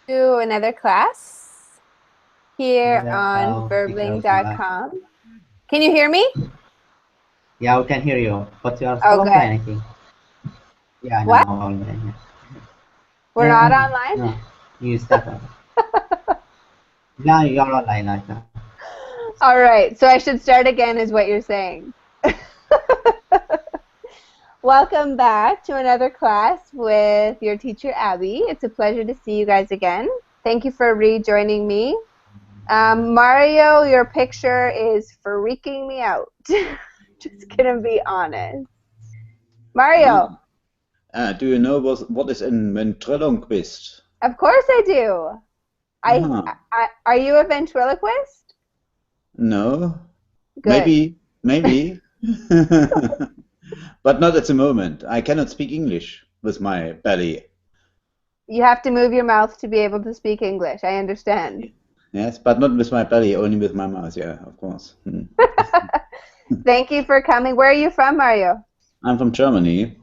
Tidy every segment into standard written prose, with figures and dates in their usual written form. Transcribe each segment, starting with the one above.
To another class here on Yeah, teacher, welcome back. verbling.com. Can you hear me? Yeah, we can hear you, but you are Oh, still good. online, I think. Yeah, What? now online. We're Yeah, not online? no, you start. Yeah, you are online right now. All right, so I should start again, is what you're saying. Welcome back to another class with your teacher, Abby. It's a pleasure to see you guys again. Thank you for rejoining me. Mario, your picture is freaking me out. Just gonna be honest. Mario, Ah, do you know what is in ventriloquist? of course I do. Ah, Are you a ventriloquist? no, Good. maybe, but not at the moment. I cannot speak English with my belly. You have to move your mouth to be able to speak English. I understand. Yes, but not with my belly, only with my mouth. Yeah, of course. Thank you for coming. Where are you from, Mario? I'm from Germany.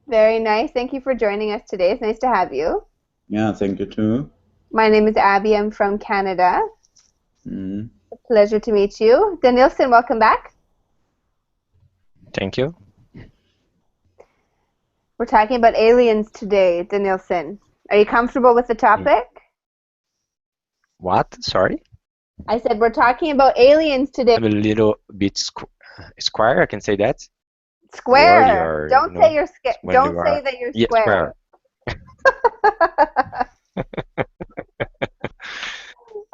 Very nice. Thank you for joining us today. It's nice to have you. Yeah, thank you too. My name is Abby. I'm from Canada. Mm. A pleasure to meet you. Danielson, welcome back. Thank you. We're talking about aliens today, Danielson. Are you comfortable with the topic? What? Sorry? I said we're talking about aliens today. I'm a little bit square, I can say that. Where you Square. are, Don't say you're scared. when Don't you say are, that you're yeah, square. square.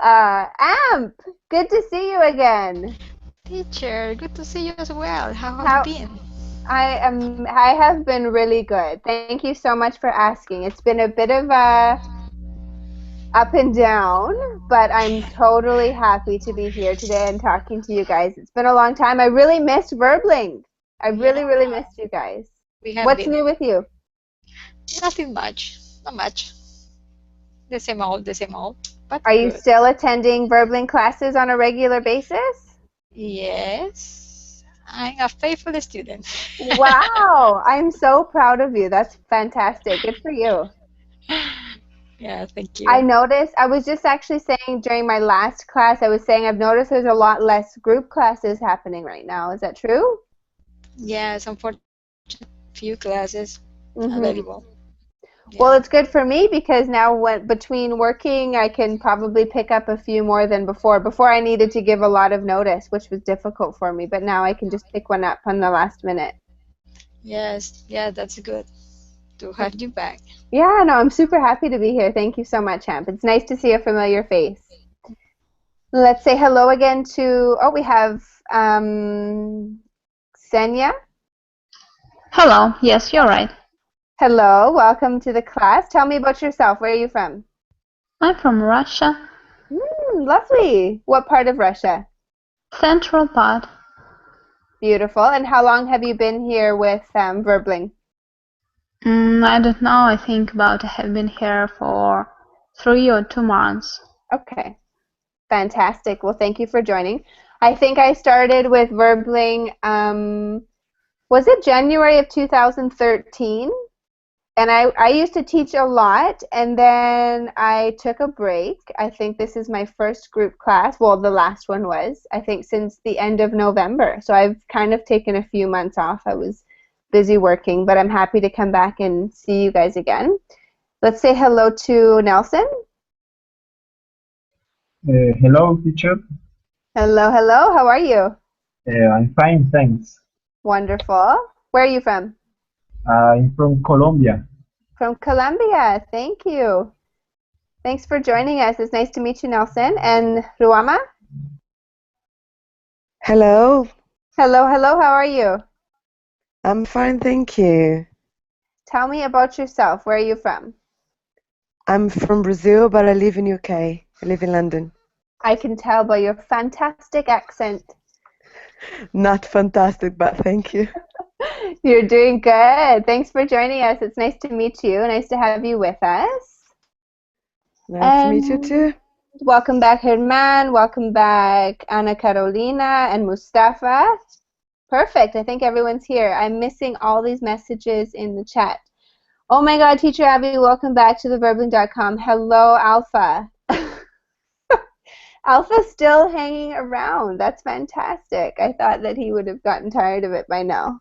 Amp, good to see you again. Teacher, good to see you as well. How have you How been? I have been really good. Thank you so much for asking. It's been a bit of a up and down, but I'm totally happy to be here today and talking to you guys. It's been a long time. I really missed Verbling. I Yeah, really missed you guys. we have What's been. new with you? Nothing much. Not much. The same old, but Are you good. still attending Verbling classes on a regular basis? Yes, I'm a faithful student. Wow, I'm so proud of you. That's fantastic. Good for you. Yeah, thank I you. noticed, I was just actually saying during my last class, I was saying I've noticed there's a lot less group classes happening right now. Is that true? Yes, unfortunately, few classes Mm-hmm. available. Well, Yeah. it's good for me because now when between working, I can probably pick up a few more than before. Before I needed to give a lot of notice, which was difficult for me, but now I can just pick one up on the last minute. Yes, yeah, that's good to have you back. Yeah, no, I'm super happy to be here. Thank you so much, Hamp. It's nice to see a familiar face. Let's say hello again to, oh, we have Senya. Hello, yes, you're right. Hello, welcome to the class. Tell me about yourself. Where are you from? I'm from Russia, Lovely. What part of Russia? central part. Beautiful. And how long have you been here with Verbling? I don't know, I think about I have been here for 3 or 2 months. Okay, fantastic. Well, thank you for joining. I think I started with Verbling, was it January of 2013? And I used to teach a lot, and then I took a break. I think this is my first group class. Well, the last one was, I think, since the end of November. So I've kind of taken a few months off. I was busy working, but I'm happy to come back and see you guys again. Let's say hello to Nelson. Hello, teacher. Hello, hello. How are you? I'm fine, thanks. Wonderful. Where are you from? I'm from Colombia. From Colombia. Thank you. Thanks for joining us. It's nice to meet you, Nelson. And Ruama? Hello, Hello, hello. How are you? I'm fine, thank you. Tell me about yourself. Where are you from? I'm from Brazil, but I live in UK. I live in London. I can tell by your fantastic accent. Not fantastic, but thank you. You're doing good. Thanks for joining us. It's nice to meet you. Nice to have you with us. Nice to meet you And too. welcome back, Herman. Welcome back, Ana Carolina and Mustafa. Perfect. I think everyone's here. I'm missing all these messages in the chat. Oh my God, Teacher Abby, welcome back to theverbling.com. Hello, Alpha. Alpha's still hanging around. That's fantastic. I thought that he would have gotten tired of it by now.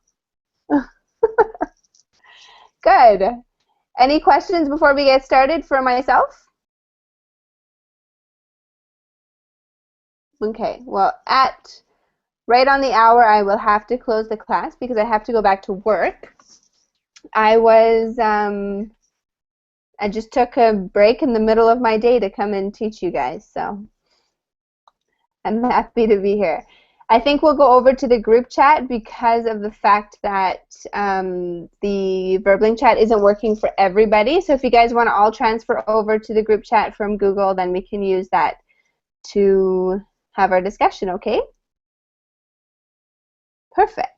Good. Any questions before we get started for myself? Okay, well, at right on the hour, I will have to close the class because I have to go back to work. I just took a break in the middle of my day to come and teach you guys, so I'm happy to be here. I think we'll go over to the group chat because of the fact that the Verbling chat isn't working for everybody. So if you guys want to all transfer over to the group chat from Google, then we can use that to have our discussion, okay? Perfect.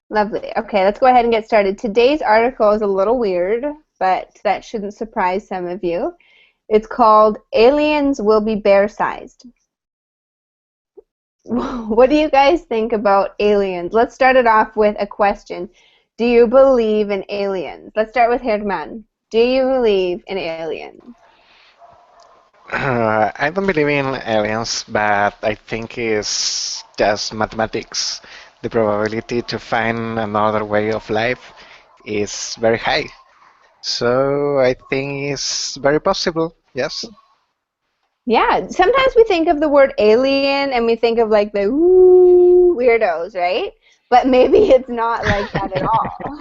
Lovely. Okay, let's go ahead and get started. Today's article is a little weird, but that shouldn't surprise some of you. It's called Aliens Will Be Bear-Sized. What do you guys think about aliens? Let's start it off with a question. Do you believe in aliens? Let's start with Herman. Do you believe in aliens? I don't believe in aliens, but I think it's just mathematics. The probability to find another way of life is very high. So I think it's very possible, yes. Yeah, sometimes we think of the word alien and we think of like the ooh weirdos, right? But maybe it's not like that at all.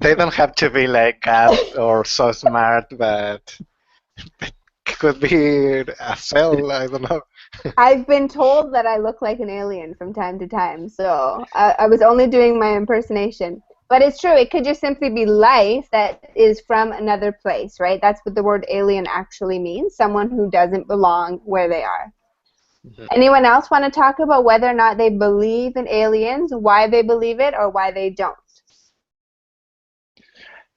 They don't have to be like God or so smart, but it could be a cell, I don't know. I've been told that I look like an alien from time to time, so I was only doing my impersonation. But it's true, it could just simply be life that is from another place, right? That's what the word alien actually means, someone who doesn't belong where they are. Anyone else want to talk about whether or not they believe in aliens, why they believe it, or why they don't?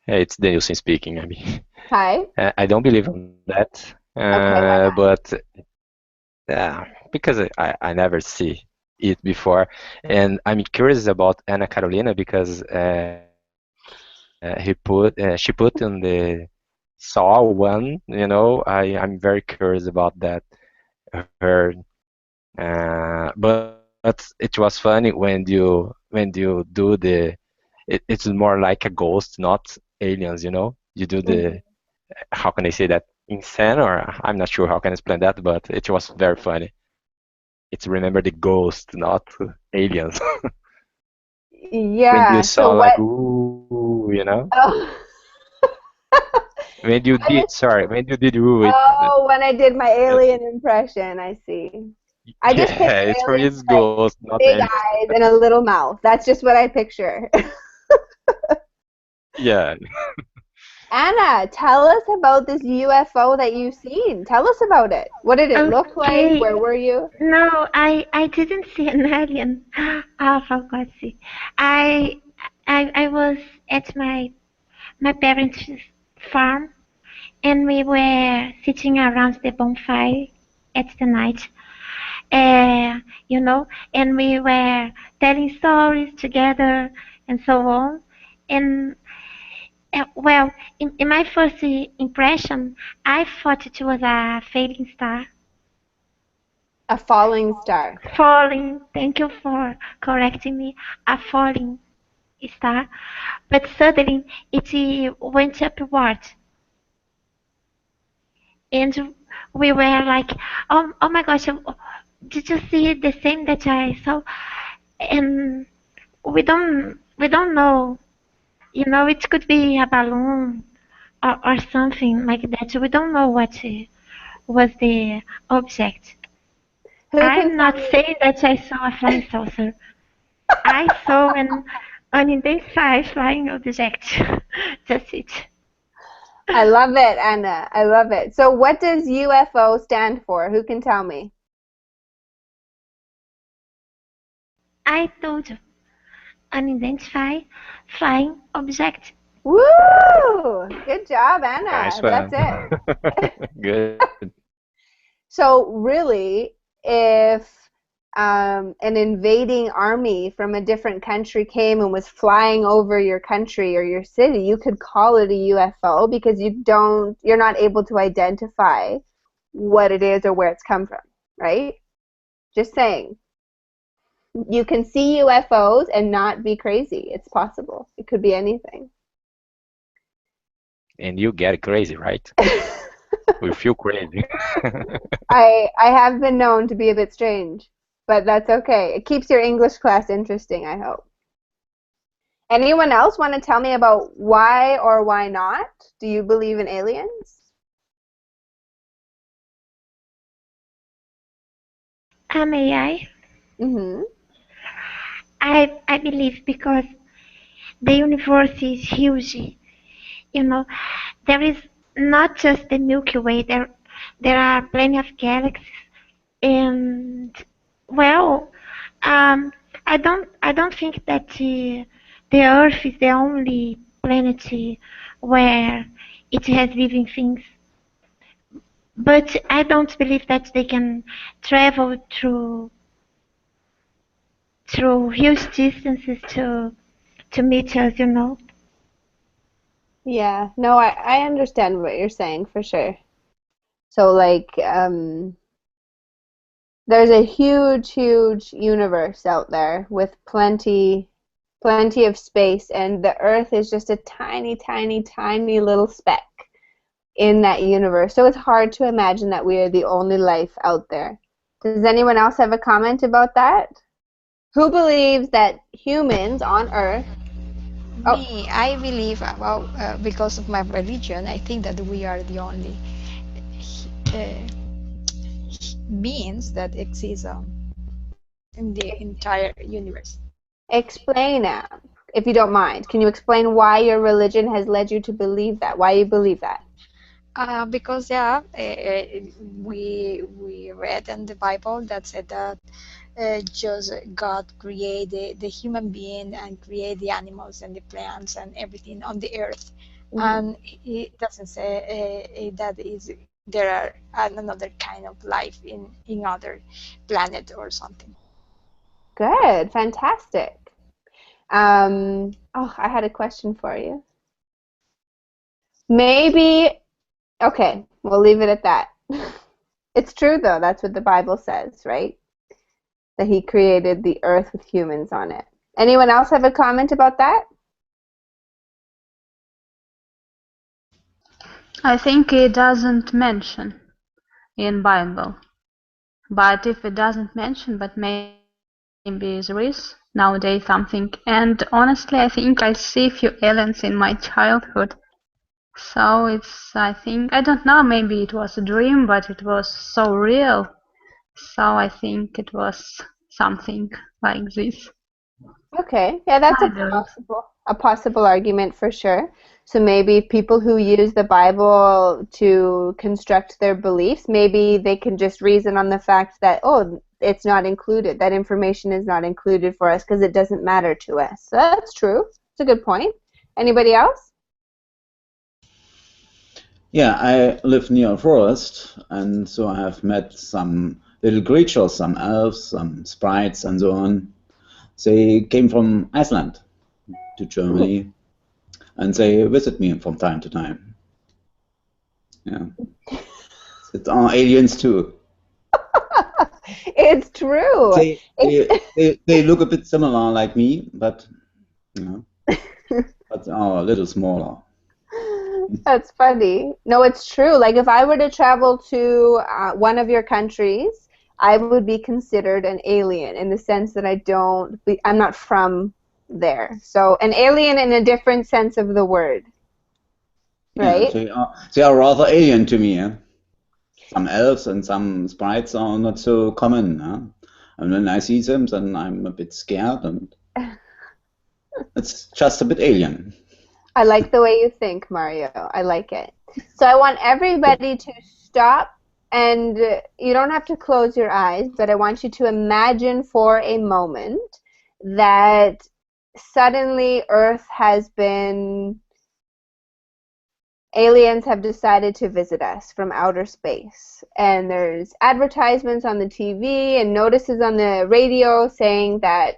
Hey, it's Danielson speaking. I mean, Hi. I don't believe in that, Okay, but because I never see it before, and I'm curious about Anna Carolina because she put in the Saw one. You know, I'm very curious about that. Her, but it was funny when you do the. It's more like a ghost, not aliens. You know, you do the. How can I say that? Insane, or I'm not sure how can I explain that, but it was very funny. It's remember the ghost, not aliens. When you Yeah, saw so like what? ooh, you know. Oh. When you did, sorry, when you did ooh, Oh, when I did my uh, alien impression, I see. I just yeah, picture it's for me aliens it's with like ghost, not big aliens. eyes and a little mouth. That's just what I picture. Yeah. Anna, tell us about this UFO that you've seen. Tell us about it. What did it look like? Okay. Where were you? No, I didn't see an alien. Oh, for God's sake. I I was at my parents' farm, and we were sitting around the bonfire at the night. Uh, you know, and we were telling stories together and so on. And well, in my first impression, I thought it was a fading star. A falling star. Falling, thank you for correcting me, a falling star. But suddenly it went upward, and we were like, oh my gosh, did you see the same that I saw? And we don't know. You know, it could be a balloon or something like that. We don't know what was the object. Who can I'm not tell me? saying that I saw a flying saucer. I saw an unidentified flying object. That's it. I love it, Anna. I love it. So what does UFO stand for? Who can tell me? I told you, unidentified flying object. Woo! Good job, Nice Anna. That's one. it. Good. So really, if an invading army from a different country came and was flying over your country or your city, you could call it a UFO because you're not able to identify what it is or where it's come from, right? Just saying. You can see UFOs and not be crazy. It's possible. It could be anything. And you get crazy, right? We feel crazy. I have been known to be a bit strange, but that's okay. It keeps your English class interesting, I hope. Anyone else want to tell me about why or why not? Do you believe in aliens? May I? Mm-hmm. I believe because the universe is huge. You know, there is not just the Milky Way. There are plenty of galaxies, and well, I don't think that the Earth is the only planet where it has living things. But I don't believe that they can travel through huge distances to meet us. Yeah, no, I understand what you're saying for sure. So like, there's a huge universe out there with plenty of space, and the Earth is just a tiny little speck in that universe. So it's hard to imagine that we are the only life out there. Does anyone else have a comment about that? Who believes that humans on Earth? Oh, Me, I believe about because of my religion, I think that we are the only uh, beings that exist in the entire universe. explain, if you don't mind. Can you explain why your religion has led you to believe that? Why you believe that? Because yeah, we read in the Bible that said that just God created the human being and create the animals and the plants and everything on the earth, Mm-hmm. and it doesn't say that is there are another kind of life in other planet or something. Good, fantastic. Oh, I had a question for you. Maybe, okay, we'll leave it at that. It's true though, that's what the Bible says, right? That he created the earth with humans on it. Anyone else have a comment about that? I think it doesn't mention in Bible. But if it doesn't mention, but maybe there is nowadays something. And honestly, I think I see a few aliens in my childhood. So I think, I don't know, maybe it was a dream, but it was so real. So I think it was something like this. Okay, yeah, that's I believe. a possible argument for sure. So maybe people who use the Bible to construct their beliefs, maybe they can just reason on the fact that, oh, it's not included. That information is not included for us because it doesn't matter to us. So that's true. It's a good point. Anybody else? Yeah, I live near a forest, and so I have met some little creatures, some elves, some sprites, and so on. They came from Iceland to Germany, and they visit me from time to time. Yeah, it's our aliens too. It's true. They look a bit similar like me, but you know, but are a little smaller. That's funny. No, it's true. Like if I were to travel to one of your countries, I would be considered an alien in the sense that I'm not from there. So an alien in a different sense of the word, Yeah, right? they are rather alien to me. Yeah? Some elves and some sprites are not so common. Huh? And when I see them, then I'm a bit scared, and it's just a bit alien. I like the way you think, Mario. I like it. So I want everybody to stop, and you don't have to close your eyes, but I want you to imagine for a moment that suddenly Earth has been aliens have decided to visit us from outer space. And there's advertisements on the TV and notices on the radio saying that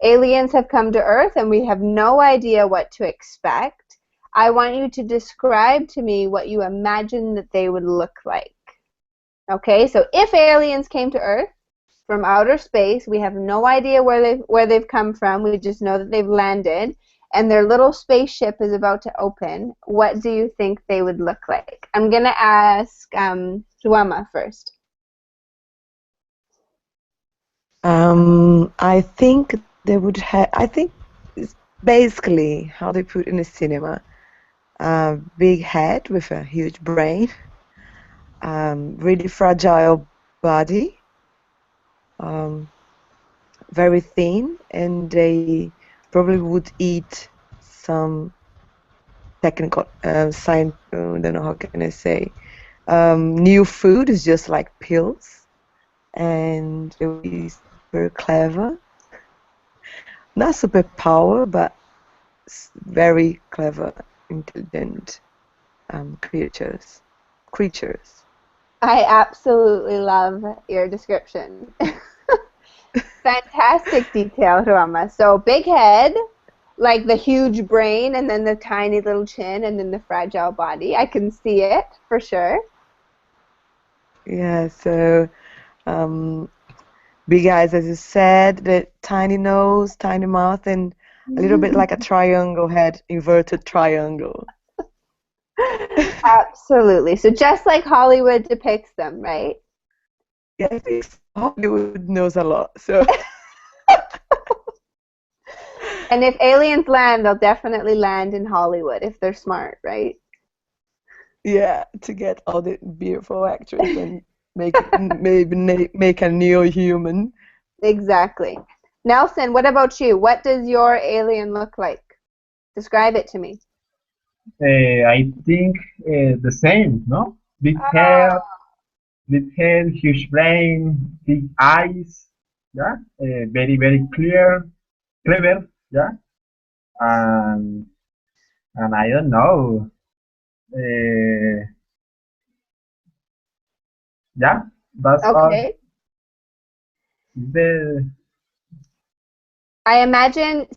aliens have come to Earth and we have no idea what to expect. I want you to describe to me what you imagine that they would look like. Okay, so if aliens came to Earth from outer space, we have no idea where they've come from. We just know that they've landed, and their little spaceship is about to open. What do you think they would look like? I'm gonna ask Tuama first. I think they would have. I think it's basically how they put in the cinema. Big head with a huge brain, really fragile body, very thin, and they probably would eat some technical science. I don't know how can I say. New food is just like pills, and it would be super clever. Not superpower, but very clever, intelligent creatures. I absolutely love your description. Fantastic detail, Tuama. So big head, like the huge brain, and then the tiny little chin, and then the fragile body. I can see it for sure. Yeah, so big eyes, as you said, the tiny nose, tiny mouth, and a little bit like a triangle head, inverted triangle. Absolutely. So just like Hollywood depicts them, right? Yeah, I think Hollywood knows a lot. So. And if aliens land, they'll definitely land in Hollywood if they're smart, right? Yeah, to get all the beautiful actors and maybe make a neo human. Exactly. Nelson, what about you? What does your alien look like? Describe it to me. I think the same, no? Big head, huge brain, big eyes, yeah, very very clever, yeah, and I don't know, uh, yeah, that's all. Okay. The I imagine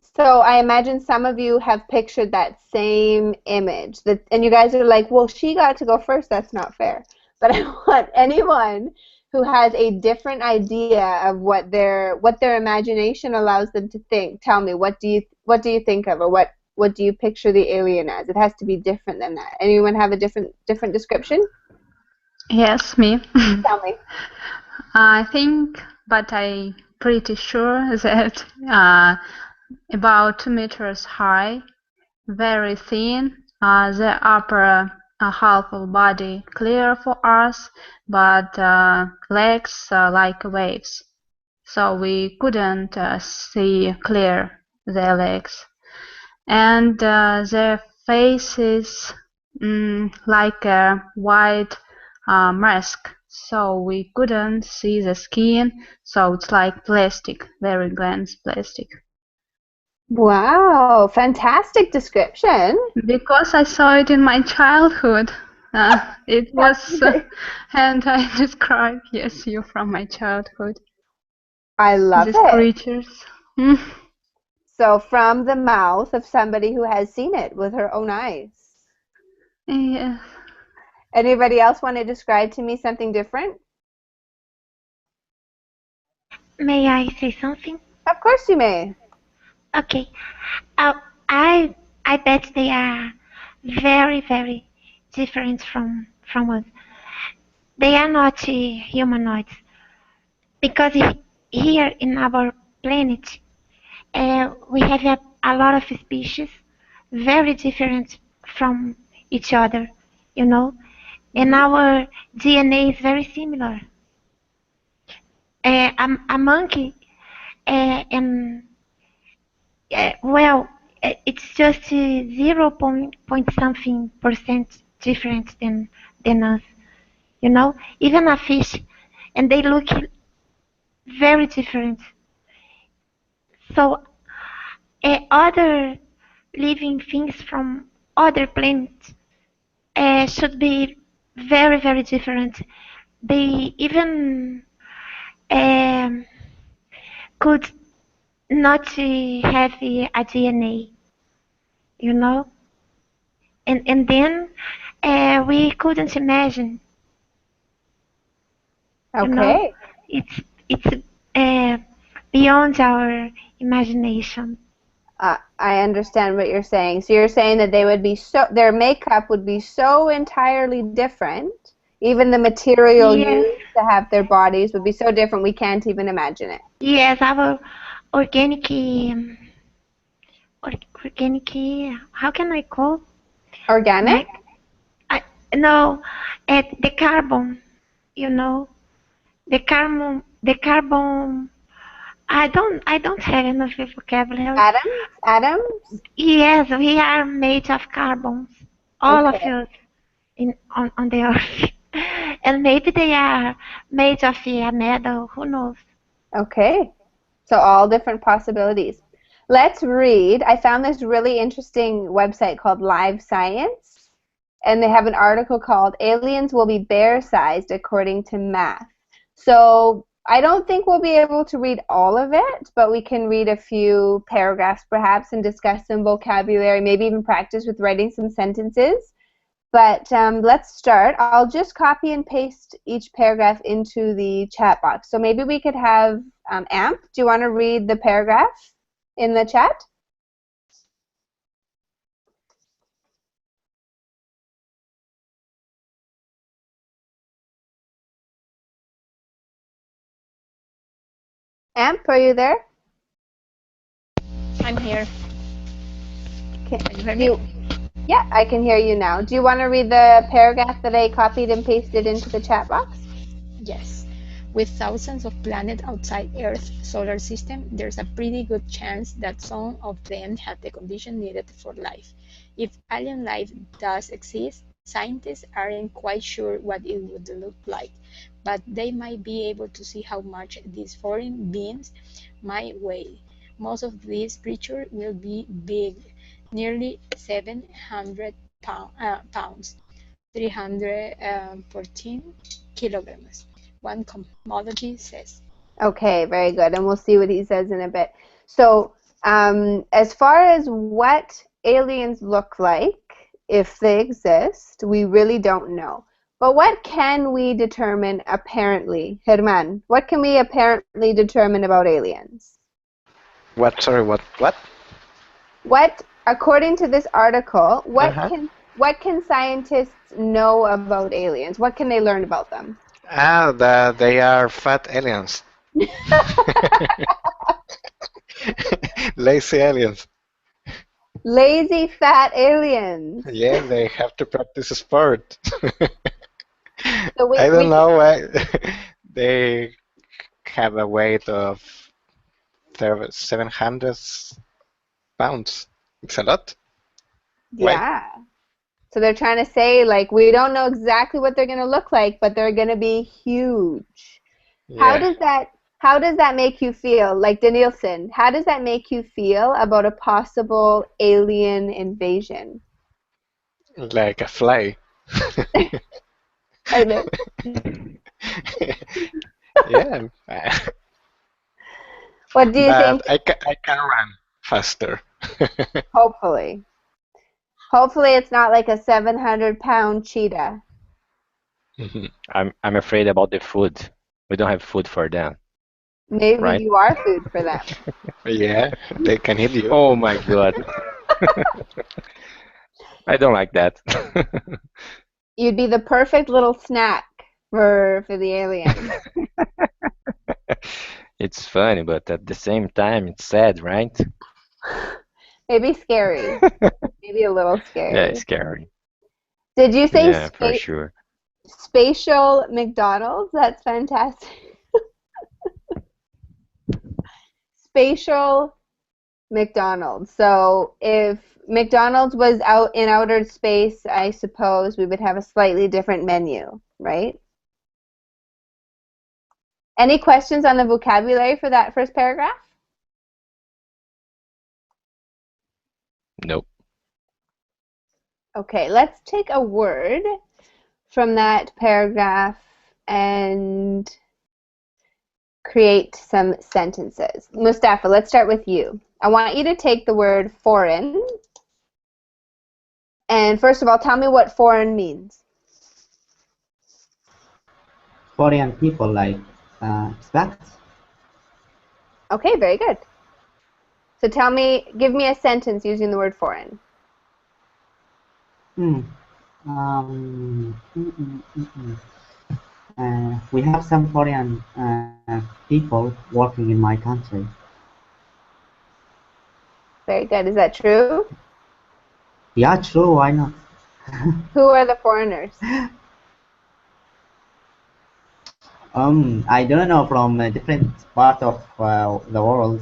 some of you have pictured that same image, and you guys are like, well, she got to go first. That's not fair. But I want anyone who has a different idea of what their imagination allows them to think. Tell me, what do you think of, or what do you picture the alien as? It has to be different than that. Anyone have a different description? Yes, me. Tell me. I think, but I'm pretty sure that about 2 meters high, very thin, the upper half of body clear for us, but legs like waves. So we couldn't see clear their legs. And their faces like a white mask, so we couldn't see the skin, so it's like plastic, very dense plastic. Wow, fantastic description. Because I saw it in my childhood. It was, and I described, yes, you from my childhood. I love These it. creatures. So from the mouth of somebody who has seen it with her own eyes. Yeah. Anybody else want to describe to me something different? May I say something? Of course you may. Okay. Uh, I bet they are very very different from us. They are not humanoids because here in our planet we have a lot of species very different from each other, you know, and our DNA is very similar. A monkey and well, it's just 0 point something percent different than us, you know, even a fish, and they look very different. So other living things from other planets should be very, very different. They even could not have a DNA, you know, and then we couldn't imagine, you know, Okay. it's uh, beyond our imagination. I understand what you're saying. So you're saying that they would be their makeup would be so entirely different. Even the material Yes, used to have their bodies would be so different we can't even imagine it. yes, our organic, organic, how can I call Organic? my, I, no, the carbon, you know, the carbon. I don't have enough vocabulary. Atoms? Atoms? Yes, we are made of carbons, all of Okay. us on the earth. And maybe they are made of a metal, who knows? Okay. So all different possibilities. Let's read. I found this really interesting website called Live Science, and they have an article called Aliens Will Be Bear-Sized According to Math. So I don't think we'll be able to read all of it, but we can read a few paragraphs perhaps and discuss some vocabulary, maybe even practice with writing some sentences. But let's start. I'll just copy and paste each paragraph into the chat box. So maybe we could have Amp, do you want to read the paragraph in the chat? Amp, are you there? I'm here. Can you hear me? Yeah, I can hear you now. Do you want to read the paragraph that I copied and pasted into the chat box? Yes. With thousands of planets outside Earth's solar system, there's a pretty good chance that some of them have the conditions needed for life. If alien life does exist, scientists aren't quite sure what it would look like, but they might be able to see how much these foreign beings might weigh. Most of these creatures will be big, nearly 700 pounds, 314 kilograms, one commodity says. Okay, very good. And we'll see what he says in a bit. So as far as what aliens look like, if they exist, we really don't know. But what can we determine apparently? Herman, what can we apparently determine about aliens? What? Sorry, what? What, according to this article, Uh-huh. what can scientists know about aliens? What can they learn about them? That they are fat aliens. Lazy aliens. Lazy fat aliens. Yeah, they have to practice sport. So I don't know why they have a weight of 700 pounds. It's a lot. Why? yeah. So they're trying to say, like, we don't know exactly what they're going to look like, but they're going to be huge. How Yeah, does that make you feel? Like Danielson, how does that make you feel about a possible alien invasion? like a fly. I know. Yeah, What do you think? but I can run faster. Hopefully. Hopefully it's not like a 700-pound cheetah. I'm afraid about the food. We don't have food for them, Maybe right? you are food for them. Yeah, they can hit you. Oh my God. I don't like that. You'd be the perfect little snack for the aliens. It's funny, but at the same time, it's sad, right? Maybe scary. Maybe a little Yeah, scary. it's scary. Did you say Yeah, for sure. spatial McDonald's? That's fantastic. Spatial McDonald's. So if McDonald's was out in outer space, I suppose we would have a slightly different menu, right? Any questions on the vocabulary for that first paragraph? Nope. Okay, let's take a word from that paragraph and create some sentences. Mustafa, let's start with you. I want you to take the word foreign, and first of all, tell me what foreign means. Foreign people like expats. Okay, very good. So give me a sentence using the word foreign. We have some foreign people working in my country. Very good. Is that true? Yeah, true. Why not? Who are the foreigners? I don't know, from a different part of the world.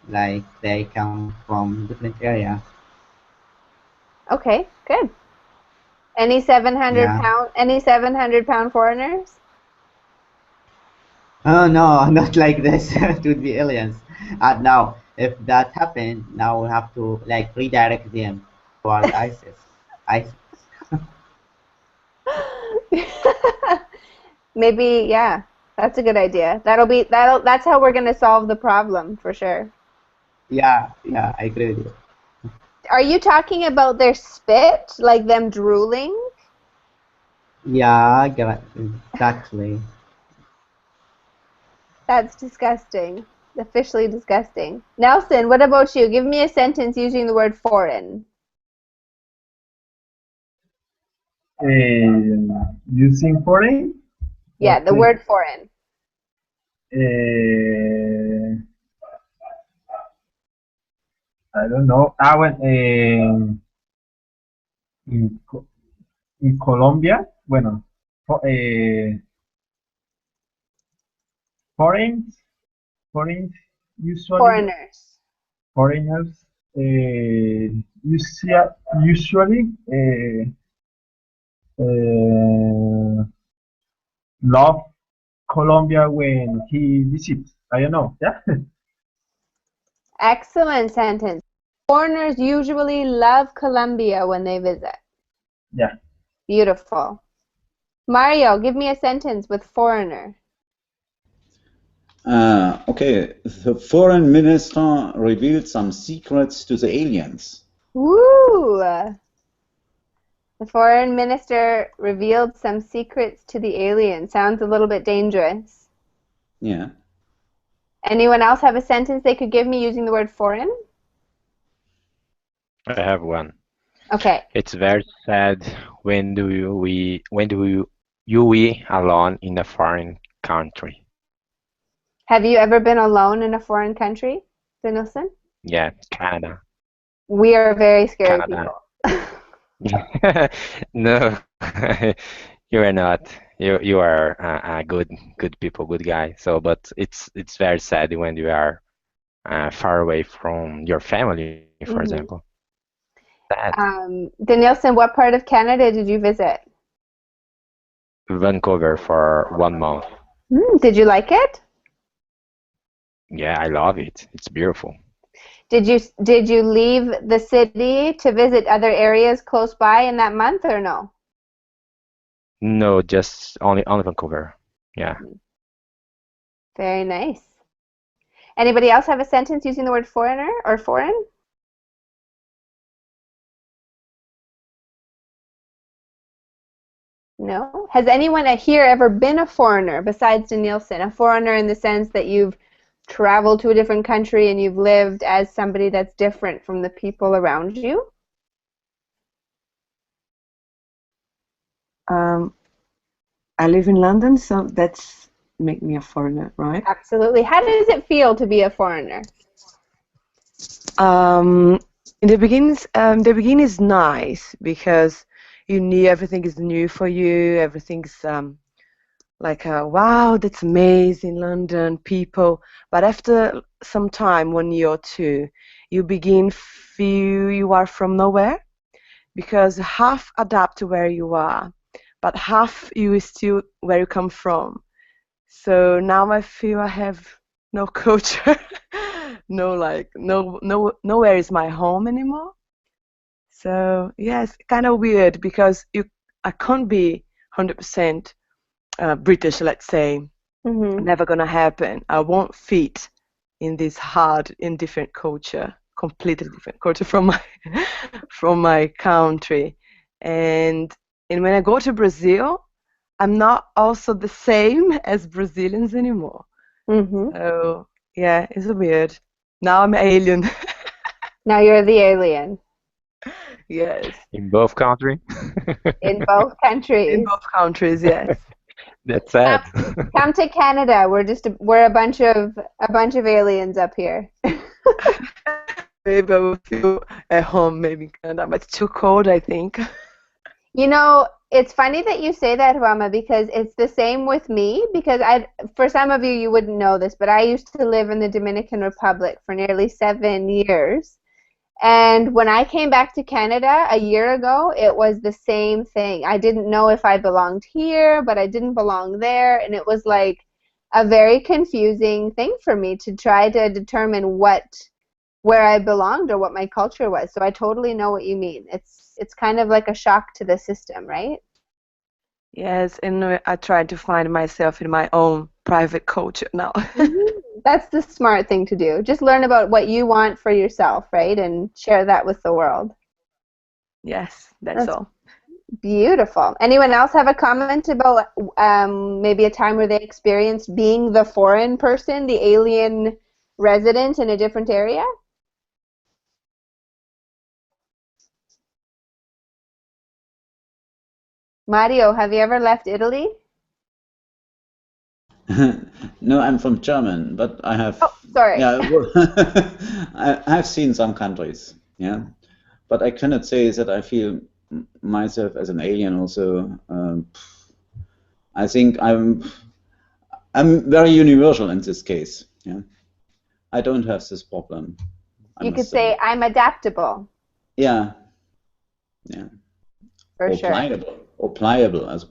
Like they come from different areas. Okay, good. Any 700 Yeah. pound? Any 700-pound foreigners? Oh no, not like this. It would be aliens. Now, if that happened, now we have to like redirect them toward ISIS. ISIS. Maybe, yeah. That's a good idea. That's how we're going to solve the problem for sure. Yeah, I agree with you. Are you talking about their spit, like them drooling? Yeah, exactly. That's disgusting. Officially disgusting. Nelson, what about you? Give me a sentence using the word foreign. Using foreign? Yeah, the Okay. word foreign. I don't know. Bueno, en Colombia, bueno, foreign, usually Foreigners. foreigners usually love Colombia when he visits. I don't know. Yeah. Excellent sentence. Foreigners usually love Colombia when they visit. Yeah. Beautiful. Mario, give me a sentence with foreigner. Okay, the foreign minister revealed some secrets to the aliens. Woo! The foreign minister revealed some secrets to the aliens. Sounds a little bit dangerous. Yeah. Anyone else have a sentence they could give me using the word foreign? I have one. Okay. It's very sad when you we alone in a foreign country. Have you ever been alone in a foreign country, Danielson? Yeah, Canada. We are very scary Canada. people. No, you are not. You are a good people, good guy. So, but it's very sad when you are far away from your family, for example. Sad. Danielson, what part of Canada did you visit? Vancouver for 1 month. Did you like it? Yeah, I love it. It's beautiful. Did you leave the city to visit other areas close by in that month or no? No, just only Vancouver. Yeah. Very nice. Anybody else have a sentence using the word foreigner or foreign? No? Has anyone here ever been a foreigner besides Danielson? A foreigner in the sense that you've traveled to a different country and you've lived as somebody that's different from the people around you? I live in London, so that's make me a foreigner, right? Absolutely. How does it feel to be a foreigner? In the beginning is nice because you knew everything is new for you. Everything's like, wow, that's amazing, London, people. But after some time, 1 year or two, you begin feel you are from nowhere because half adapt to where you are, but half you is still where you come from. So now I feel I have no culture, nowhere is my home anymore. So yes, kind of weird because I can't be 100% British, let's say. Never gonna happen. I won't fit in this hard, indifferent culture, completely different culture from my from my country. And when I go to Brazil, I'm not also the same as Brazilians anymore. So yeah, it's weird. Now I'm alien. Now you're the alien. Yes. In both countries? In both countries. In both countries, yes. That's sad. Come to Canada. We're a bunch of aliens up here. Maybe I will feel at home maybe in Canada, but it's too cold, I think. You know, it's funny that you say that, Rama, because it's the same with me. Because for some of you, you wouldn't know this, but I used to live in the Dominican Republic for nearly 7 years. And when I came back to Canada a year ago, it was the same thing. I didn't know if I belonged here, but I didn't belong there. And it was like a very confusing thing for me to try to determine where I belonged or what my culture was. So I totally know what you mean. It's kind of like a shock to the system, right? Yes, and I try to find myself in my own private culture now. That's the smart thing to do. Just learn about what you want for yourself, right? And share that with the world. Yes, that's all. Beautiful. Anyone else have a comment about maybe a time where they experienced being the foreign person, the alien resident in a different area? Mario, have you ever left Italy? No, I'm from German, but I have. Oh, sorry. Yeah, well, I have seen some countries. Yeah, but I cannot say that I feel myself as an alien. Also, I think I'm very universal in this case. Yeah, I don't have this problem. You could say I'm adaptable. Yeah. Yeah. For or sure. pliable, or pliable, as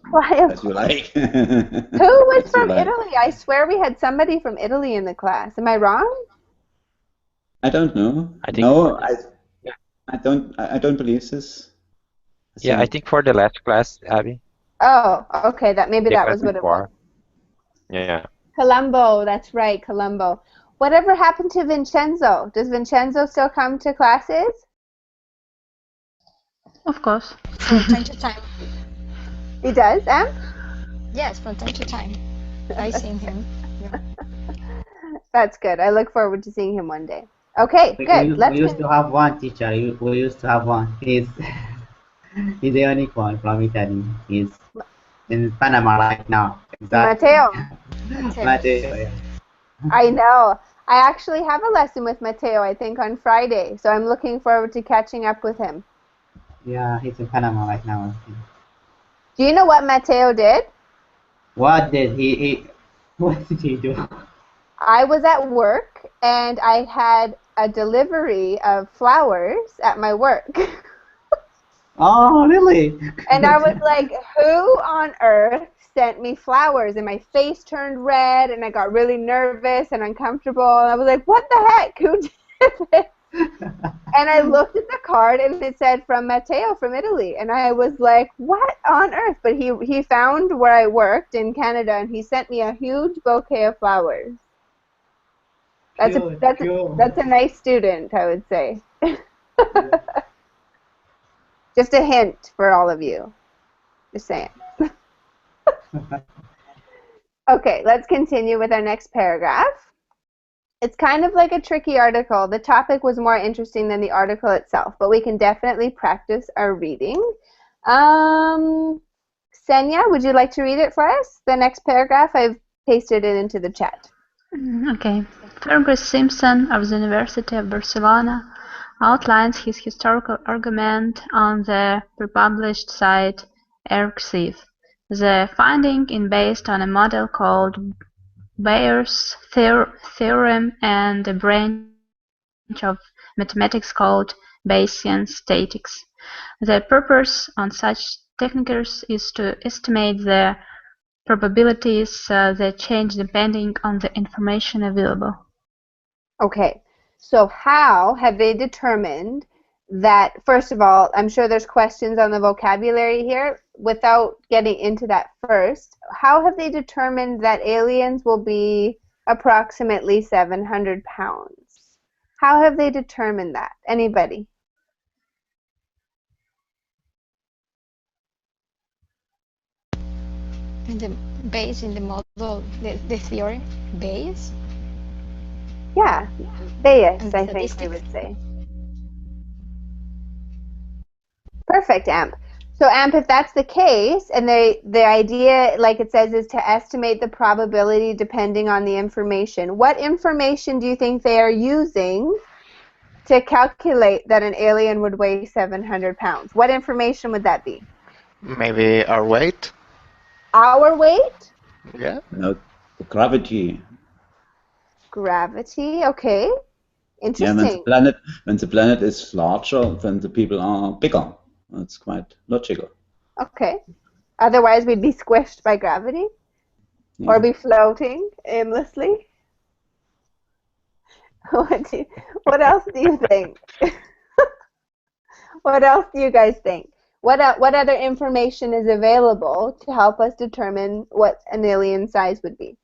you like. Who was from Italy? I swear we had somebody from Italy in the class. Am I wrong? I don't know. I don't believe this. Yeah, I think for the last class, Abby. Oh, okay. That was what it was. Yeah. Colombo, that's right, Colombo. Whatever happened to Vincenzo? Does Vincenzo still come to classes? Of course. From time to time. He does, Em? Yes, from time to time. I seen him. Yeah. That's good. I look forward to seeing him one day. Okay, good. We used to have one teacher. We used to have one. He's the unique one from Italy. He's in Panama right now. Exactly. Matteo. Matteo, yeah. I know. I actually have a lesson with Matteo, I think, on Friday. So I'm looking forward to catching up with him. Yeah, he's in Panama right now. Do you know what Matteo did? What did he what did he do? I was at work and I had a delivery of flowers at my work. Oh, really? And I was like, who on earth sent me flowers? And my face turned red and I got really nervous and uncomfortable. And I was like, what the heck? Who did this? And I looked at the card and it said from Matteo from Italy. And I was like, what on earth? But he found where I worked in Canada and he sent me a huge bouquet of flowers. That's a nice student, I would say. Just a hint for all of you. Just saying. Okay, let's continue with our next paragraph. It's kind of like a tricky article. The topic was more interesting than the article itself, but we can definitely practice our reading. Senya, would you like to read it for us? The next paragraph, I've pasted it into the chat. Okay. Fergus Simpson of the University of Barcelona outlines his historical argument on the republished site arXiv. The finding is based on a model called Bayer's theorem and a branch of mathematics called Bayesian statistics. The purpose on such techniques is to estimate the probabilities that change depending on the information available. Okay, so how have they determined that, first of all, I'm sure there's questions on the vocabulary here. Without getting into that first, how have they determined that aliens will be approximately 700 pounds? How have they determined that? Anybody? Based in the model, the theory, Bayes, Yeah, Bayes, and the I think we statistics. would say. Perfect, Amp. So Amp, if that's the case, and the idea, like it says, is to estimate the probability depending on the information, what information do you think they are using to calculate that an alien would weigh 700 pounds? What information would that be? Maybe our weight? Our weight? Yeah. No, the gravity. Gravity, okay. Yeah, Interesting. when the planet is larger, then the people are bigger. That's quite logical. Okay. Otherwise, we'd be squished by gravity? Yeah. Or be floating aimlessly? What else do you think? What else do you guys think? What other information is available to help us determine what an alien size would be?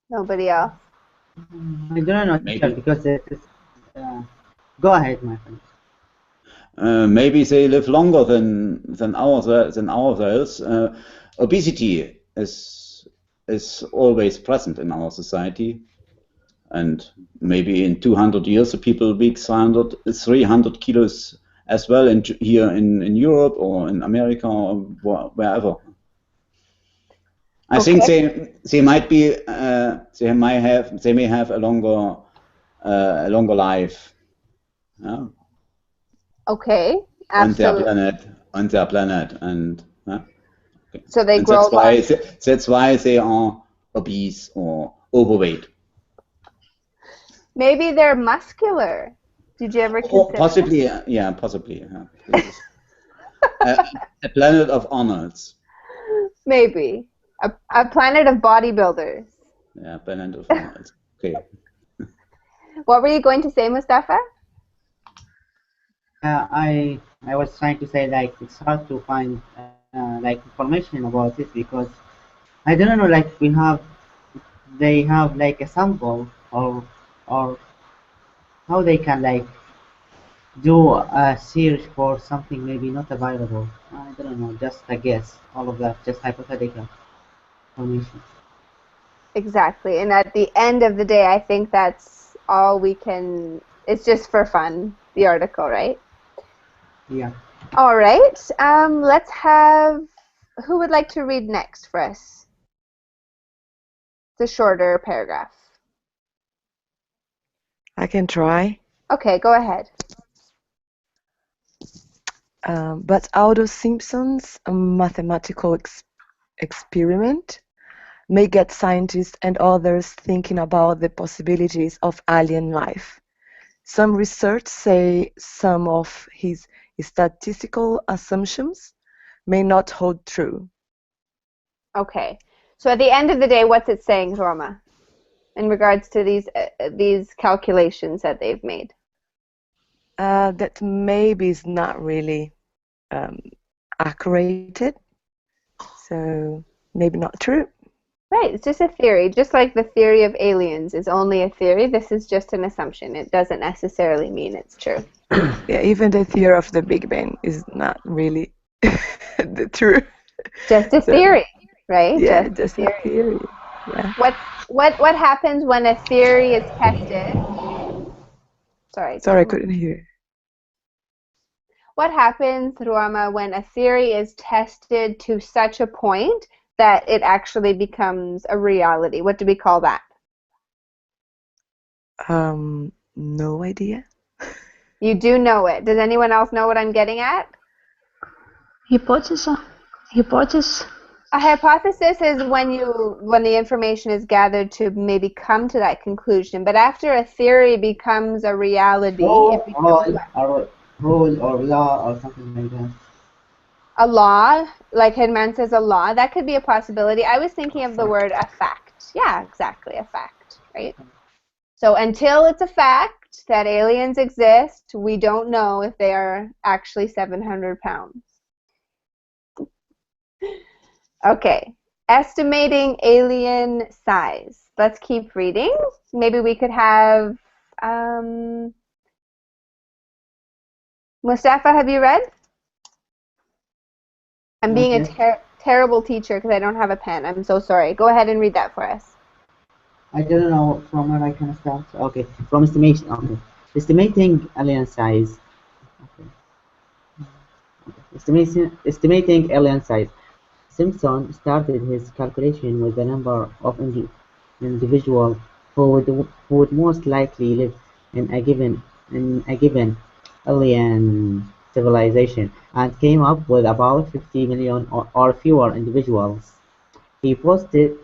Nobody else? I don't know, Maybe. teacher, because go ahead, my friend. Maybe they live longer than ourselves. Obesity is always present in our society, and maybe in 200 years the people weigh 300 kilos as well here in Europe or in America or wherever. I think they might be they may have a longer life. Yeah. Okay, absolutely. On their planet, and okay. So they And grow that's why they are obese or overweight. Maybe they're muscular. Did you ever consider Possibly, yeah, possibly. Yeah. A planet of Arnolds. Maybe. A planet of bodybuilders. Yeah, planet of Arnolds. Okay. What were you going to say, Mustafa? I was trying to say, like, it's hard to find like information about it, because I don't know, like, they have like a sample, or how they can like do a search for something maybe not available. I don't know, just a guess. All of that, just hypothetical information. Exactly. And at the end of the day, I think that's all we can. It's just for fun, the article, right? Yeah. All right. Let's have. Who would like to read next for us? It's a shorter paragraph. I can try. Okay, go ahead. But out of Simpson's mathematical experiment may get scientists and others thinking about the possibilities of alien life. Some research say some of his statistical assumptions may not hold true. Okay. So at the end of the day, what's it saying, Roma, in regards to these calculations that they've made? That maybe is not really accurate, so maybe not true. Right, it's just a theory. Just like the theory of aliens is only a theory, this is just an assumption. It doesn't necessarily mean it's true. Yeah, even the theory of the Big Bang is not really the truth. Just a theory, right? Yeah, just a theory. Yeah. What happens when a theory is tested? Sorry, I couldn't hear. What happens, Ruama, when a theory is tested to such a point that it actually becomes a reality? What do we call that? No idea. You do know it. Does anyone else know what I'm getting at? Hypothesis. A hypothesis is when the information is gathered to maybe come to that conclusion. But after a theory becomes a reality, it becomes Rule or law or something like that. a law, like Hidman says, a law. That could be a possibility. I was thinking of the word a fact. Yeah, exactly, a fact, right? So until it's a fact that aliens exist, we don't know if they are actually 700 pounds. Okay, estimating alien size. Let's keep reading. Maybe we could have Mustafa, have you read? I'm Not being a yet. terrible teacher because I don't have a pen. I'm so sorry. Go ahead and read that for us. I don't know from where I can start. Okay, from estimation. Okay, estimating alien size. Okay. Estimating alien size. Simpson started his calculation with the number of individuals who would most likely live in a given alien civilization and came up with about 50 million or fewer individuals. He posted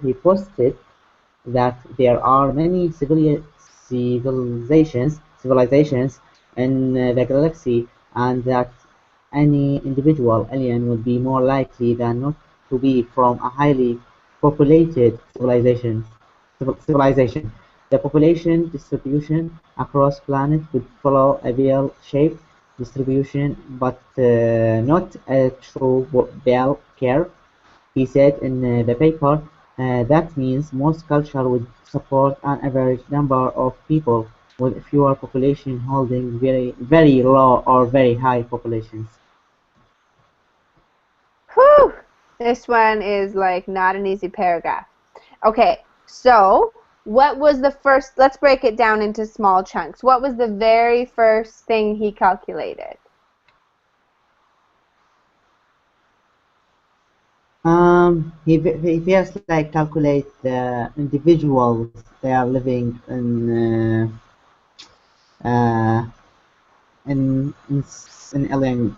that there are many civilizations in the galaxy, and that any individual alien would be more likely than not to be from a highly populated civilization. The population distribution across planet would follow a bell-shaped distribution, but not a true bell curve, he said in the paper. That means most cultures would support an average number of people, with fewer population holding very, very low or very high populations. Whew! This one is like not an easy paragraph. Okay, so what was the first, let's break it down into small chunks. What was the very first thing he calculated? He first like calculate the individuals they are living uh, in alien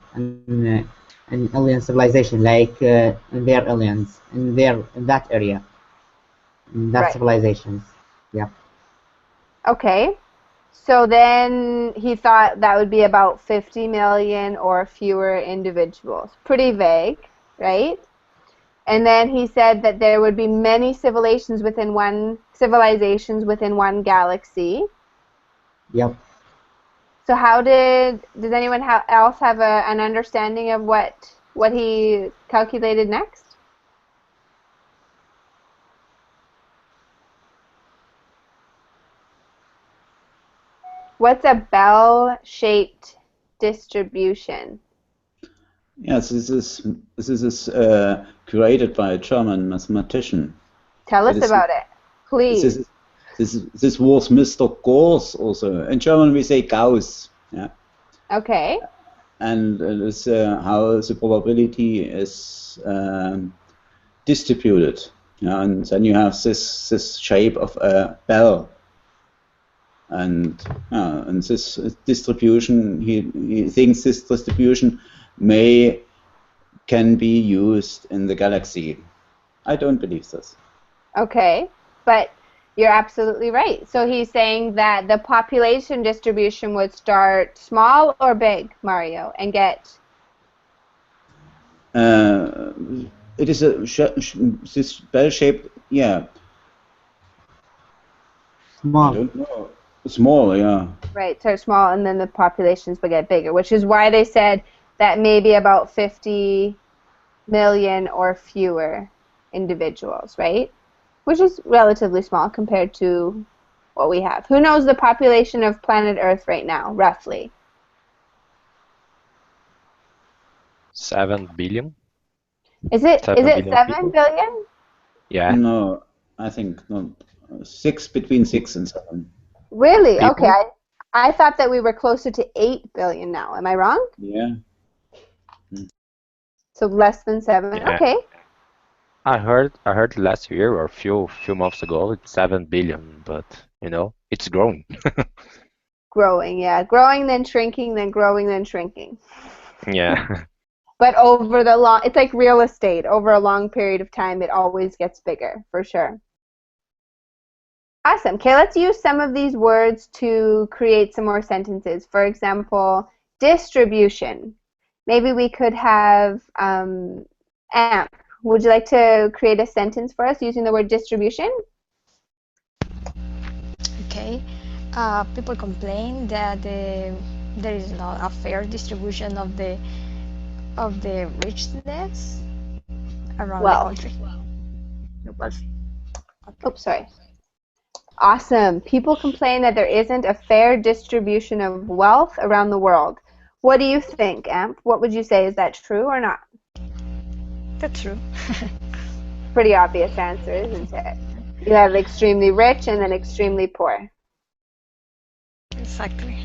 civilization, like in their aliens in that area, in that Right. civilizations. Yeah. Okay, so then he thought that would be about 50 million or fewer individuals. Pretty vague, right? And then he said that there would be many civilizations within one galaxy. Yep. So does anyone else have an understanding of what he calculated next? What's a bell-shaped distribution? Yes, this is created by a German mathematician. Tell It us is about it, please. this was Mr. Gauss also. In German we say Gauss. Yeah. Okay. And it's how the probability is distributed. Yeah, and then you have this shape of a bell, and this distribution, he thinks this distribution can be used in the galaxy. I don't believe this. Okay, but you're absolutely right. So he's saying that the population distribution would start small or big, Mario, and get. It is this bell-shaped, yeah. Small. I don't know. Small, yeah. Right, start small, and then the populations would get bigger, which is why they said that maybe about 50 million or fewer individuals, right? Which is relatively small compared to what we have. Who knows the population of planet Earth right now, roughly? 7 billion? Is it 7 billion 7 people? billion? Yeah. No, I think no. Between 6 and 7. Really? Okay, People? I thought that we were closer to 8 billion now. Am I wrong? Yeah. So less than 7. Yeah. Okay. I heard last year or few months ago it's 7 billion, but it's growing. Growing, yeah. Growing, then shrinking, then growing, then shrinking. Yeah. But over the long, it's like real estate. Over a long period of time, it always gets bigger, for sure. Awesome. Okay, let's use some of these words to create some more sentences. For example, distribution. Maybe we could have AMP. Would you like to create a sentence for us using the word distribution? say, people complain that there is not a fair distribution of the richness around the Wealth. country. Wealth. Okay. Oops, sorry. Awesome. People complain that there isn't a fair distribution of wealth around the world. What do you think, Amp? What would you say? Is that true or not? That's true. Pretty obvious answer, isn't it? You have extremely rich and then extremely poor. Exactly.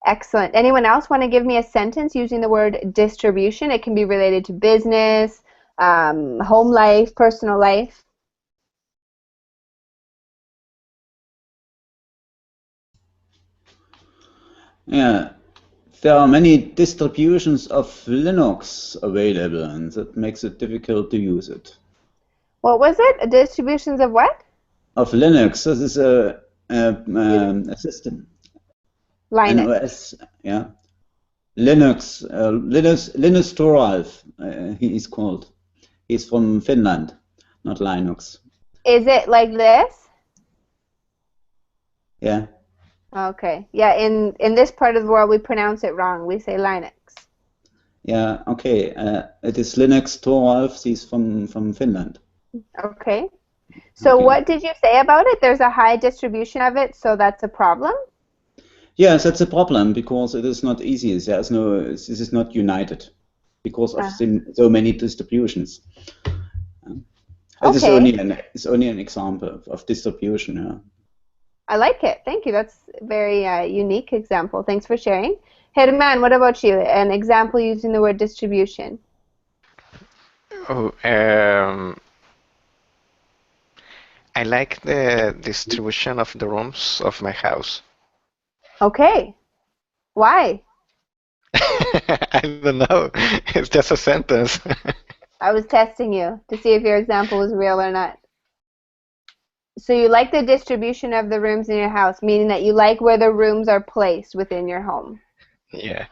Excellent. Anyone else want to give me a sentence using the word distribution? It can be related to business, home life, personal life. Yeah, there are many distributions of Linux available, and that makes it difficult to use it. What was it? Distributions of what? Of Linux, this is a system. An Linux. OS, yeah. Linux Torvalds, he is called. He's from Finland, not Linux. Is it like this? Yeah. Okay. Yeah, in this part of the world we pronounce it wrong. We say Linux. Yeah, okay. It is Linux Torvalds, he's from Finland. Okay. So Okay. what did you say about it? There's a high distribution of it, so that's a problem? Yes, that's a problem because it is not easy. There's no, this is not united because of so many distributions. It is Okay. only an example of distribution. Yeah. I like it. Thank you. That's a very unique example. Thanks for sharing. Herman, what about you? An example using the word distribution. Oh, I like the distribution of the rooms of my house. Okay. Why? I don't know. It's just a sentence. I was testing you to see if your example was real or not. So you like the distribution of the rooms in your house, meaning that you like where the rooms are placed within your home. Yeah.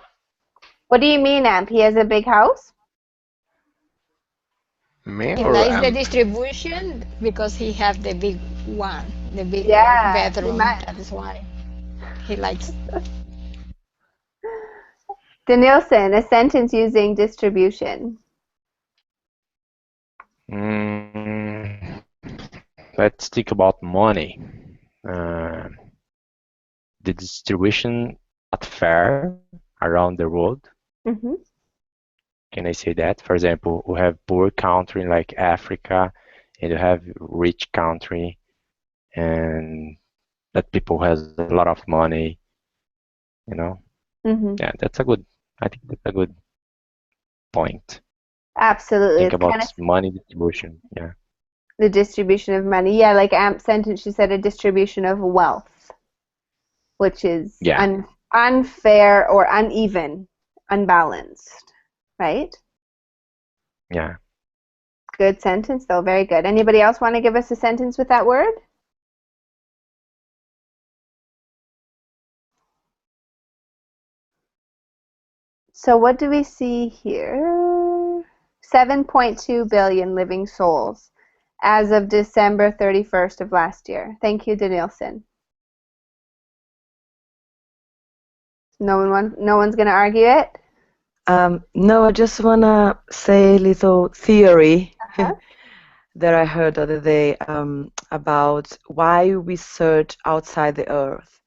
What do you mean, Amp? He has a big house? Me He or likes the distribution because he have the big one, the big Yeah, he bedroom. must. That is why he likes. Danielson, a sentence using distribution. Let's think about money. The distribution not fair around the world. Mm-hmm. Can I say that? For example, we have poor country like Africa, and you have rich country, and that people has a lot of money. You know, Mm-hmm. yeah, I think that's a good point. Absolutely. Think It's kind about of money distribution. Yeah. the distribution of money. Yeah, like Amp's sentence, she said a distribution of wealth, which is Yeah. unfair or uneven, unbalanced, right? Yeah. Good sentence, though. Very good. Anybody else want to give us a sentence with that word? So what do we see here? 7.2 billion living souls as of December 31st of last year. Thank you, Danielson. No one's going to argue it? No, I just want to say a little theory Uh-huh. that I heard the other day about why we search outside the Earth.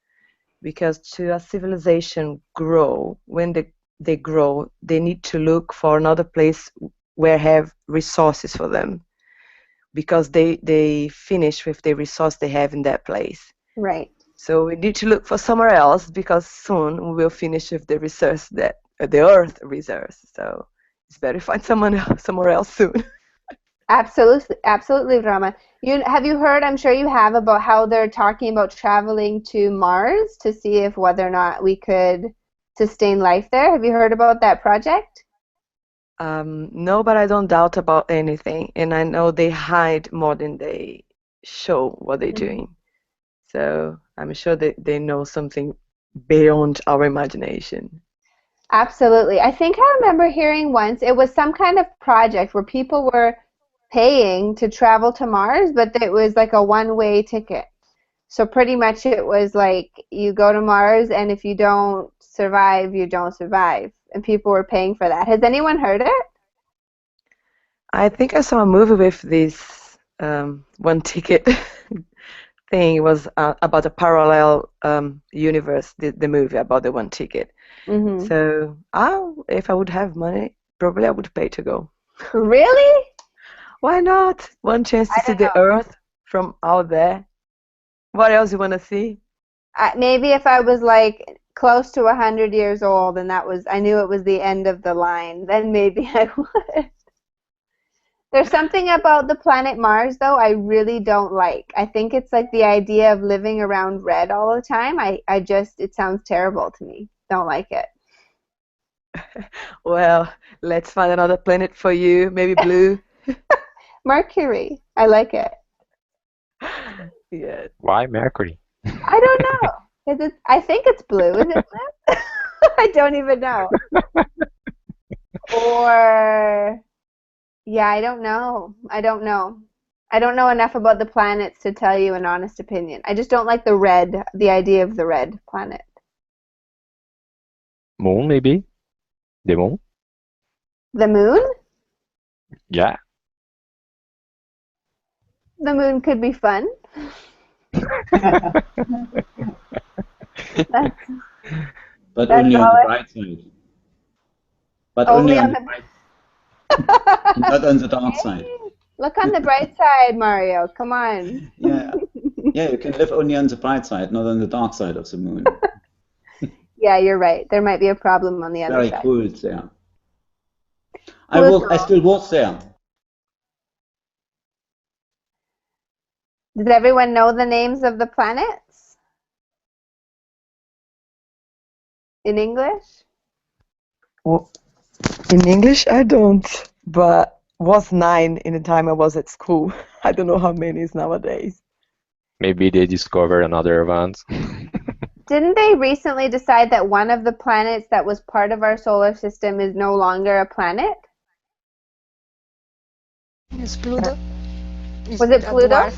Because to a civilization grow, when they grow, they need to look for another place where have resources for them. Because they finish with the resource they have in that place. Right. So we need to look for somewhere else because soon we will finish with the resource that the Earth reserves. So it's better find somewhere else soon. Absolutely, absolutely, Rama. Have you heard, I'm sure you have, about how they're talking about traveling to Mars to see if whether or not we could sustain life there? Have you heard about that project? No, but I don't doubt about anything. And I know they hide more than they show what they're doing. So I'm sure they know something beyond our imagination. Absolutely. I think I remember hearing once it was some kind of project where people were paying to travel to Mars, but it was like a one-way ticket. So pretty much it was like you go to Mars, and if you don't survive, you don't survive. And people were paying for that. Has anyone heard it? I think I saw a movie with this one ticket thing. It was about a parallel universe, the movie about the one ticket. Mm-hmm. So if I would have money, probably I would pay to go. Really? Why not? One chance to I see don't the know. Earth from out there. What else you want to see? Maybe if I was like close to 100 years old and I knew it was the end of the line, then maybe I would. There's something about the planet Mars, though, I really don't like. I think it's like the idea of living around red all the time. It sounds terrible to me. Don't like it. Well, let's find another planet for you. Maybe blue. Mercury. I like it. Yeah. Why Mercury? I don't know. I think it's blue. Is it blue? I don't even know. Or, yeah, I don't know. I don't know. I don't know enough about the planets to tell you an honest opinion. I just don't like the idea of the red planet. Moon, maybe? The moon? The moon? Yeah. The moon could be fun. But That's only on all the bright side. But Only only on on the the. bright, not on the dark side. Hey, look on the bright side, Mario. Come on. Yeah, yeah, you can live only on the bright side, not on the dark side of the moon. Yeah, you're right. There might be a problem on the other Very side. cool there. Pluto. I still was there. Does everyone know the names of the planets in English? Well, in English, I don't, but was 9 in the time I was at school. I don't know how many is nowadays. Maybe they discovered another ones. Didn't they recently decide that one of the planets that was part of our solar system is no longer a planet? Yes, Pluto. Was it Pluto?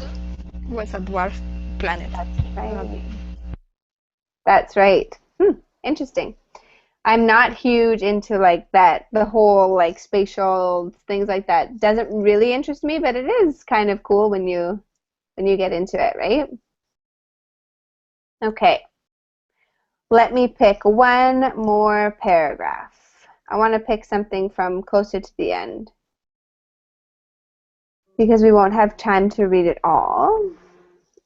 Was a dwarf planet. Right. That's right. Interesting. I'm not huge into like that, the whole like spatial things like that. Doesn't really interest me, but it is kind of cool when you get into it, right? Okay. Let me pick one more paragraph. I want to pick something from closer to the end because we won't have time to read it all.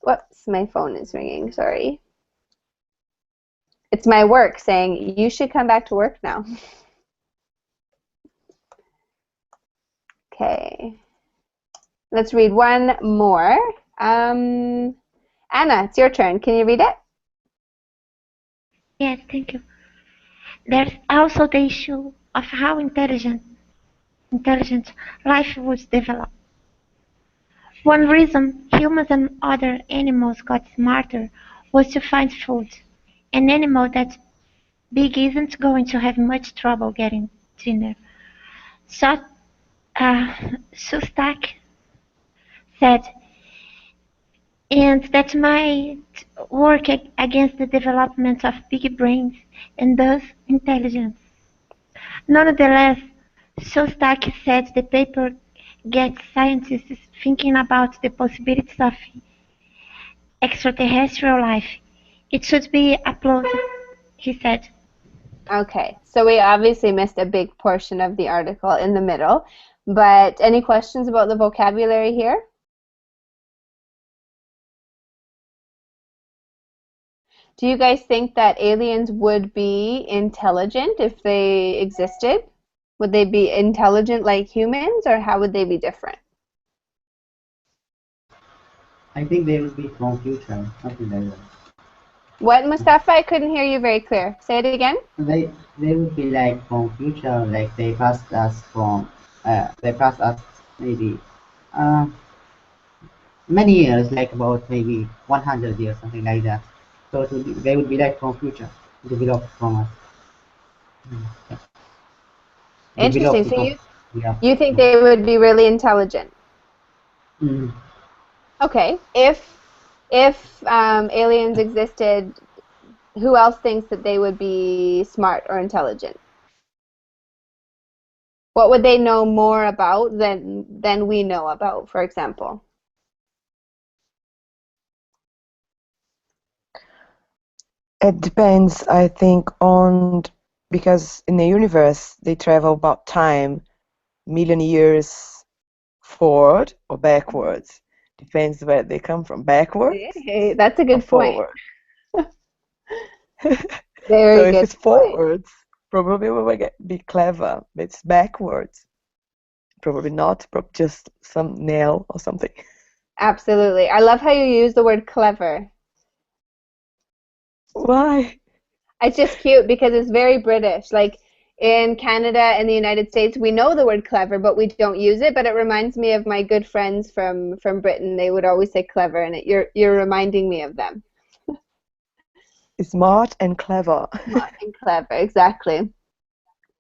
Whoops, my phone is ringing, sorry. It's my work saying, you should come back to work now. Okay. Let's read one more. Anna, it's your turn. Can you read it? Yes, thank you. There's also the issue of how intelligent life was developed. One reason humans and other animals got smarter was to find food. An animal that big isn't going to have much trouble getting dinner. So, Sustak said, and that might work against the development of big brains and thus intelligence. Nonetheless, Shostak said the paper gets scientists thinking about the possibilities of extraterrestrial life. It should be applauded, he said. Okay, so we obviously missed a big portion of the article in the middle, but any questions about the vocabulary here? Do you guys think that aliens would be intelligent if they existed? Would they be intelligent like humans, or how would they be different? I think they will be from future, something like that. What, Mustafa? I couldn't hear you very clear. Say it again. They will be like from future, like they passed us maybe uh, many years, like about maybe 100 years, something like that. So they would be like from future, developed from us. Yeah. Interesting. Developed So because we have. you think they would be really intelligent? Mm. Okay. If if aliens existed, who else thinks that they would be smart or intelligent? What would they know more about than we know about, for example? It depends, I think, on because in the universe they travel about time, million years forward or backwards. Depends where they come from, backwards Hey, that's a or good point. forward. Very So if good it's point. forwards, probably we will be clever. But it's backwards, probably not. Probably just some nail or something. Absolutely. I love how you use the word clever. Why? It's just cute because it's very British. Like in Canada and the United States, we know the word clever, but we don't use it. But it reminds me of my good friends from Britain. They would always say clever, and you're reminding me of them. Smart and clever. Smart and clever, exactly.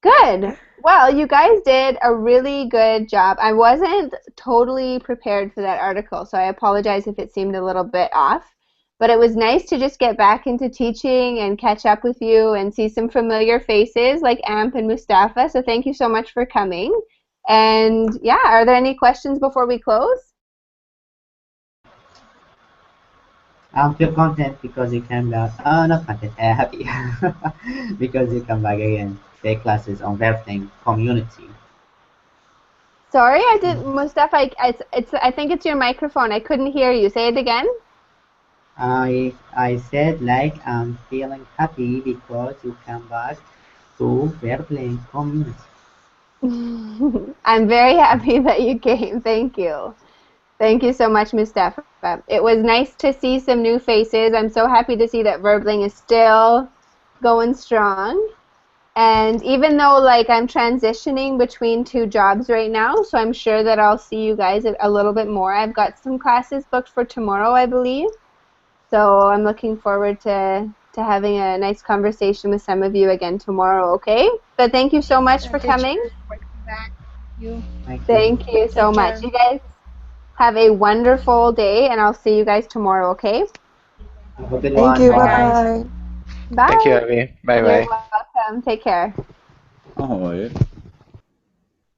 Good. Well, you guys did a really good job. I wasn't totally prepared for that article, so I apologize if it seemed a little bit off. But it was nice to just get back into teaching and catch up with you and see some familiar faces like Amp and Mustafa. So thank you so much for coming. And yeah, are there any questions before we close? I feel content because you came back. Not content, happy because you come back again. Take classes on Verting community. Sorry, I didn't, Mustafa. I think it's your microphone. I couldn't hear you. Say it again. I said like I'm feeling happy because you come back to Verting community. I'm very happy that you came. Thank you. Thank you so much, Mustafa. It was nice to see some new faces. I'm so happy to see that Verbling is still going strong. And even though like I'm transitioning between two jobs right now, so I'm sure that I'll see you guys a little bit more. I've got some classes booked for tomorrow, I believe. So I'm looking forward to having a nice conversation with some of you again tomorrow, okay? But thank you so much for coming. Welcome back. You Thank you. Thank you so take much. care. You guys have a wonderful day, and I'll see you guys tomorrow, okay? Have a good Thank one. you. Bye, Bye Bye. guys. bye. Thank you, Bye. Abby. Bye You're bye. welcome. Take care. Ahoy.